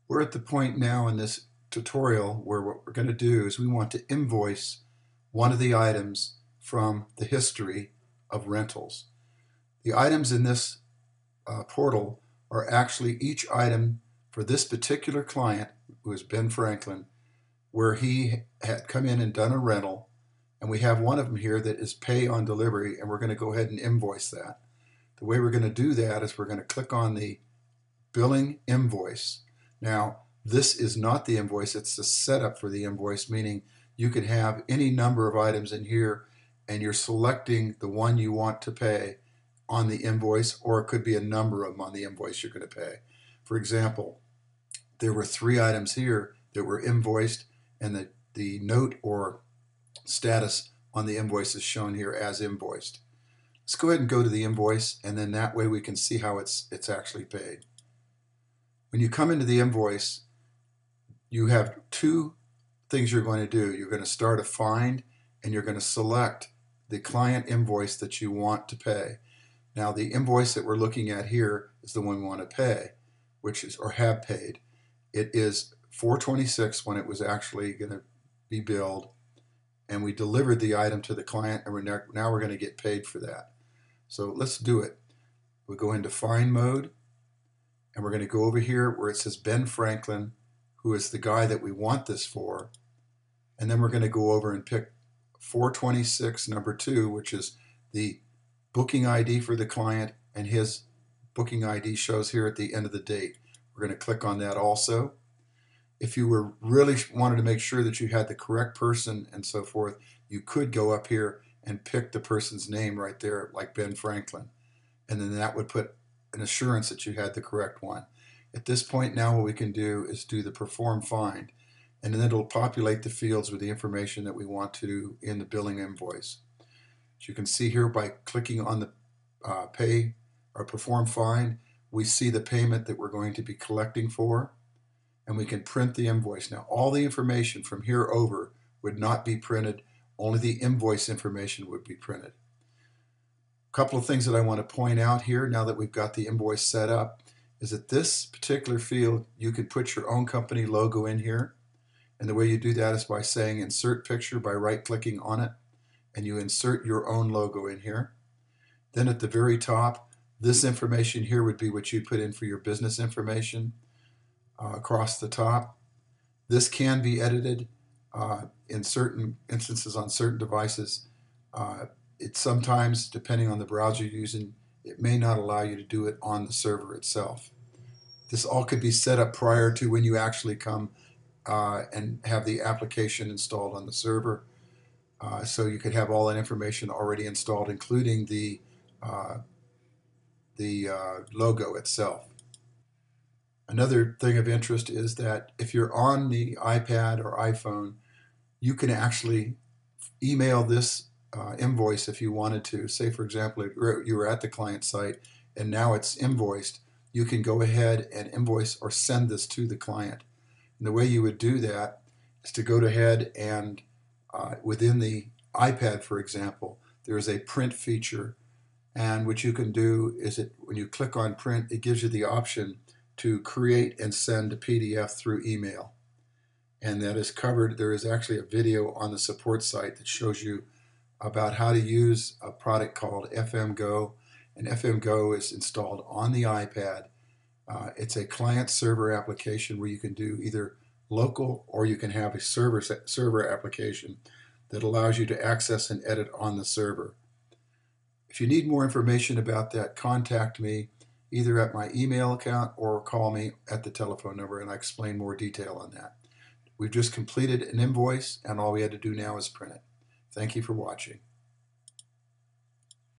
We're at the point now in this tutorial where what we're going to do is we want to invoice one of the items from the history of rentals. The items in this portal are actually each item for this particular client, who is Ben Franklin, where he had come in and done a rental, and we have one of them here that is pay on delivery, and we're going to go ahead and invoice that. The way we're going to do that is we're going to click on the billing invoice. Now, this is not the invoice, it's the setup for the invoice, meaning you could have any number of items in here and you're selecting the one you want to pay on the invoice, or it could be a number of them on the invoice you're going to pay. For example, there were 3 items here that were invoiced, and the note or status on the invoice is shown here as invoiced. Let's go ahead and go to the invoice, and then that way we can see how it's actually paid. When you come into the invoice, you have 2 things you're going to do. You're going to start a find, and you're going to select the client invoice that you want to pay. Now, the invoice that we're looking at here is the one we want to pay, which is, or have paid. It is $426 when it was actually going to be billed, and we delivered the item to the client, and now we're going to get paid for that. So let's do it. We'll go into find mode, and we're going to go over here where it says Ben Franklin, who is the guy that we want this for, and then we're going to go over and pick 426 number 2, which is the booking ID for the client, and his booking ID shows here at the end of the date. We're going to click on that also. If you were really wanted to make sure that you had the correct person and so forth, you could go up here and pick the person's name right there, like Ben Franklin, and then that would put an assurance that you had the correct one. At this point now, what we can do is do the perform find, and then it'll populate the fields with the information that we want to in the billing invoice. As you can see here, by clicking on the pay or perform find, we see the payment that we're going to be collecting for, and we can print the invoice. Now, all the information from here over would not be printed, only the invoice information would be printed. A couple of things that I want to point out here now that we've got the invoice set up is that this particular field, you can put your own company logo in here, and the way you do that is by saying insert picture by right-clicking on it, and you insert your own logo in here. Then at the very top, this information here would be what you put in for your business information across the top. This can be edited in certain instances on certain devices. It sometimes, depending on the browser you're using, it may not allow you to do it on the server itself. This all could be set up prior to when you actually come and have the application installed on the server. So you could have all that information already installed, including the logo itself. Another thing of interest is that if you're on the iPad or iPhone, you can actually email this invoice if you wanted to. Say, for example, if you were at the client site and now it's invoiced, you can go ahead and invoice or send this to the client. And the way you would do that is to go ahead and within the iPad, for example, there is a print feature, and what you can do is when you click on print, it gives you the option to create and send a PDF through email. And that is covered. There is actually a video on the support site that shows you about how to use a product called FM Go, and FM Go is installed on the iPad. It's a client-server application where you can do either local or you can have a server application that allows you to access and edit on the server. If you need more information about that, contact me either at my email account or call me at the telephone number, and I explain more detail on that. We've just completed an invoice, and all we had to do now is print it. Thank you for watching.